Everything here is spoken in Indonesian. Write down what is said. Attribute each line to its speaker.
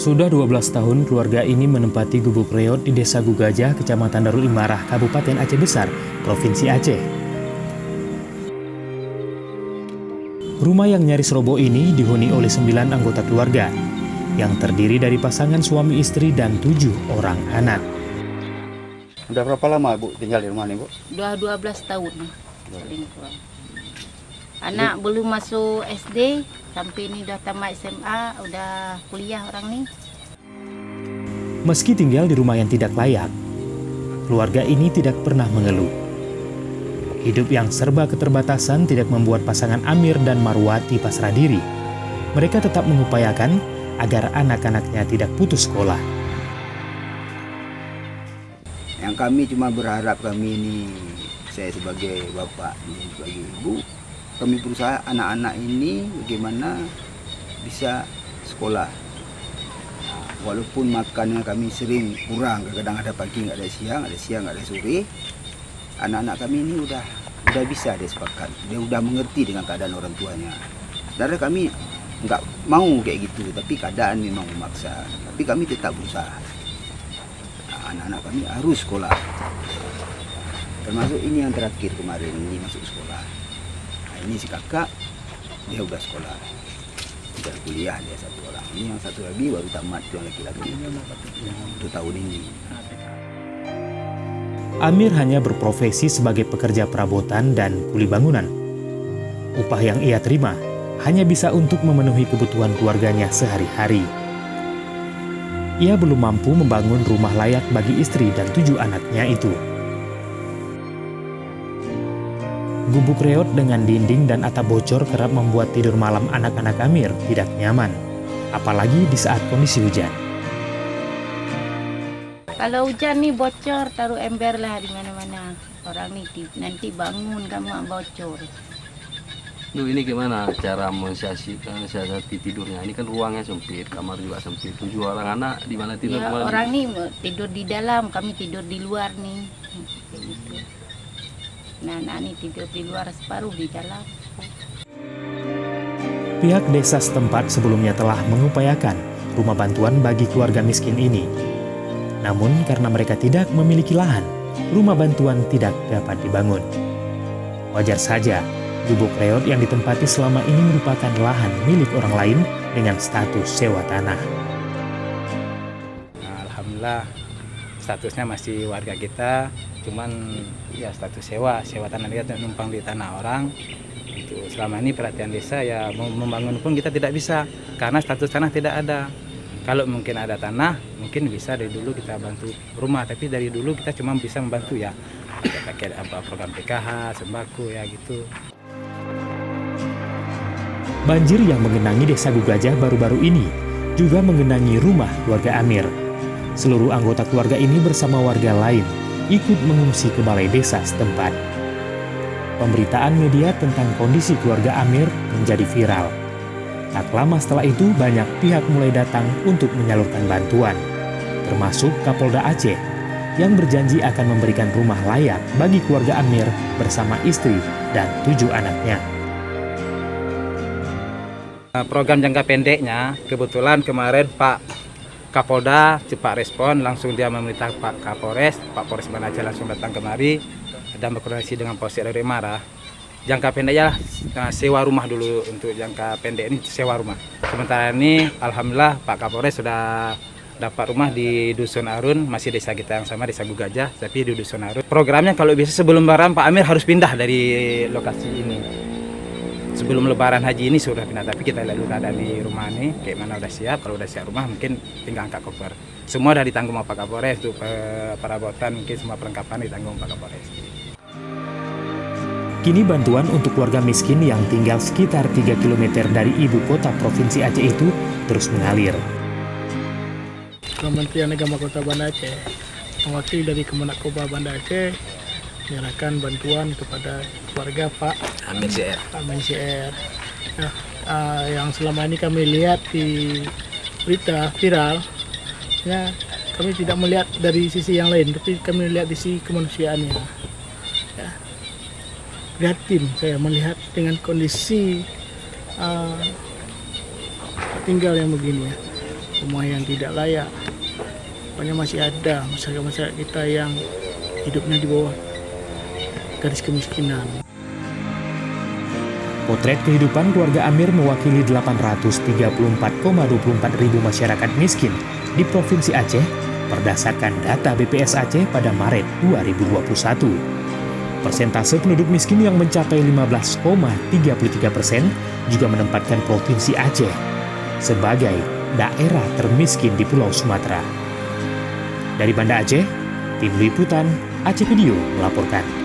Speaker 1: Sudah 12 tahun keluarga ini menempati gubuk reot di Desa Gugajah, Kecamatan Darul Imarah, Kabupaten Aceh Besar, Provinsi Aceh. Rumah yang nyaris roboh ini dihuni oleh 9 anggota keluarga, yang terdiri dari pasangan suami istri dan 7 orang anak.
Speaker 2: Udah berapa lama Bu tinggal di rumah ini, Bu?
Speaker 3: Udah 12 tahun. Anak belum masuk SD, sampai ini udah tamat SMA, udah kuliah orang nih.
Speaker 1: Meski tinggal di rumah yang tidak layak, keluarga ini tidak pernah mengeluh. Hidup yang serba keterbatasan tidak membuat pasangan Amir dan Marwati pasrah diri. Mereka tetap mengupayakan agar anak-anaknya tidak putus sekolah.
Speaker 2: Yang kami cuma berharap ini, saya sebagai bapak, sebagai ibu, kami berusaha anak-anak ini bagaimana bisa sekolah. Walaupun makannya kami sering kurang, kadang ada pagi nggak ada siang nggak ada sore. Anak-anak kami ini udah bisa dia sepakat, dia udah mengerti dengan keadaan orang tuanya. Sebenarnya kami nggak mau kayak gitu, tapi keadaan memang memaksa. Tapi kami tetap berusaha. Anak-anak kami harus sekolah. Termasuk ini yang terakhir kemarin, ini masuk sekolah. Nah, ini si kakak, dia udah sekolah. Udah kuliah dia satu orang. Ini yang satu lagi baru tamat, yang laki-laki untuk tahun ini.
Speaker 1: Amir hanya berprofesi sebagai pekerja perabotan dan kuli bangunan. Upah yang ia terima hanya bisa untuk memenuhi kebutuhan keluarganya sehari-hari. Ia belum mampu membangun rumah layak bagi istri dan 7 anaknya itu. Gubuk reot dengan dinding dan atap bocor kerap membuat tidur malam anak-anak Amir tidak nyaman, apalagi di saat kondisi hujan.
Speaker 3: Kalau hujan nih bocor, taruh ember lah di mana-mana. Orang nih nanti bangun kamu bocor.
Speaker 4: Duh, ini gimana cara mensiasati tidurnya? Ini kan ruangnya sempit, kamar juga sempit. 7 orang anak di mana tidur?
Speaker 3: Ya, orang nih tidur di dalam, kami tidur di luar nih. Gitu. Nah, anak nih tidur di luar, separuh di dalam.
Speaker 1: Pihak desa setempat sebelumnya telah mengupayakan rumah bantuan bagi keluarga miskin ini. Namun karena mereka tidak memiliki lahan, rumah bantuan tidak dapat dibangun. Wajar saja, gubuk reot yang ditempati selama ini merupakan lahan milik orang lain dengan status sewa tanah.
Speaker 5: Nah, alhamdulillah statusnya masih warga kita, cuman ya status sewa tanah kita numpang di tanah orang. Itu selama ini perhatian desa ya membangun pun kita tidak bisa karena status tanah tidak ada. Kalau mungkin ada tanah, mungkin bisa dari dulu kita bantu rumah, tapi dari dulu kita cuma bisa membantu ya pakai program PKH, sembako ya gitu.
Speaker 1: Banjir yang mengenangi Desa Gugajah baru-baru ini juga mengenangi rumah keluarga Amir. Seluruh anggota keluarga ini bersama warga lain ikut mengungsi ke balai desa setempat. Pemberitaan media tentang kondisi keluarga Amir menjadi viral. Tak lama setelah itu banyak pihak mulai datang untuk menyalurkan bantuan, termasuk Kapolda Aceh yang berjanji akan memberikan rumah layak bagi keluarga Amir bersama istri dan 7 anaknya.
Speaker 5: Program jangka pendeknya, kebetulan kemarin Pak Kapolda cepat respon, langsung dia meminta Pak Kapolres, Pak Polres Banda Aceh langsung datang kemari dan berkoordinasi dengan Polsek Darul Imarah. Jangka pendeknya sewa rumah dulu, untuk jangka pendek ini sewa rumah. Sementara ini alhamdulillah Pak Kapolres sudah dapat rumah di Dusun Arun, masih desa kita yang sama, Desa Gugajah, tapi di Dusun Arun. Programnya kalau bisa sebelum Lebaran Pak Amir harus pindah dari lokasi ini. Sebelum Lebaran Haji ini sudah pindah, tapi kita lihat dulu keadaan di rumah ini, kayak mana udah siap. Kalau udah siap rumah mungkin tinggal angkat koper. Semua udah ditanggung sama Pak Kapolres, untuk perabotan mungkin semua perlengkapan ditanggung Pak Kapolres.
Speaker 1: Kini bantuan untuk keluarga miskin yang tinggal sekitar 3 km dari ibu kota Provinsi Aceh itu terus mengalir.
Speaker 6: Kementerian Agama Kota Banda Aceh mewakili dari Kemenak Koba Banda Aceh menyerahkan bantuan kepada keluarga Pak
Speaker 4: Amir CR.
Speaker 6: Nah, yang selama ini kami lihat di berita viral, ya, kami tidak melihat dari sisi yang lain, tapi kami lihat di sisi kemanusiaannya. Ya. Prihatin saya melihat dengan kondisi tinggal yang begini ya. rumah yang tidak layak. Pokoknya masih ada masyarakat-masyarakat kita yang hidupnya di bawah garis kemiskinan.
Speaker 1: Potret kehidupan keluarga Amir mewakili 834,24 ribu masyarakat miskin di Provinsi Aceh berdasarkan data BPS Aceh pada Maret 2021. Persentase penduduk miskin yang mencapai 15,33% juga menempatkan Provinsi Aceh sebagai daerah termiskin di Pulau Sumatera. Dari Banda Aceh, Tim Liputan Aceh Video melaporkan.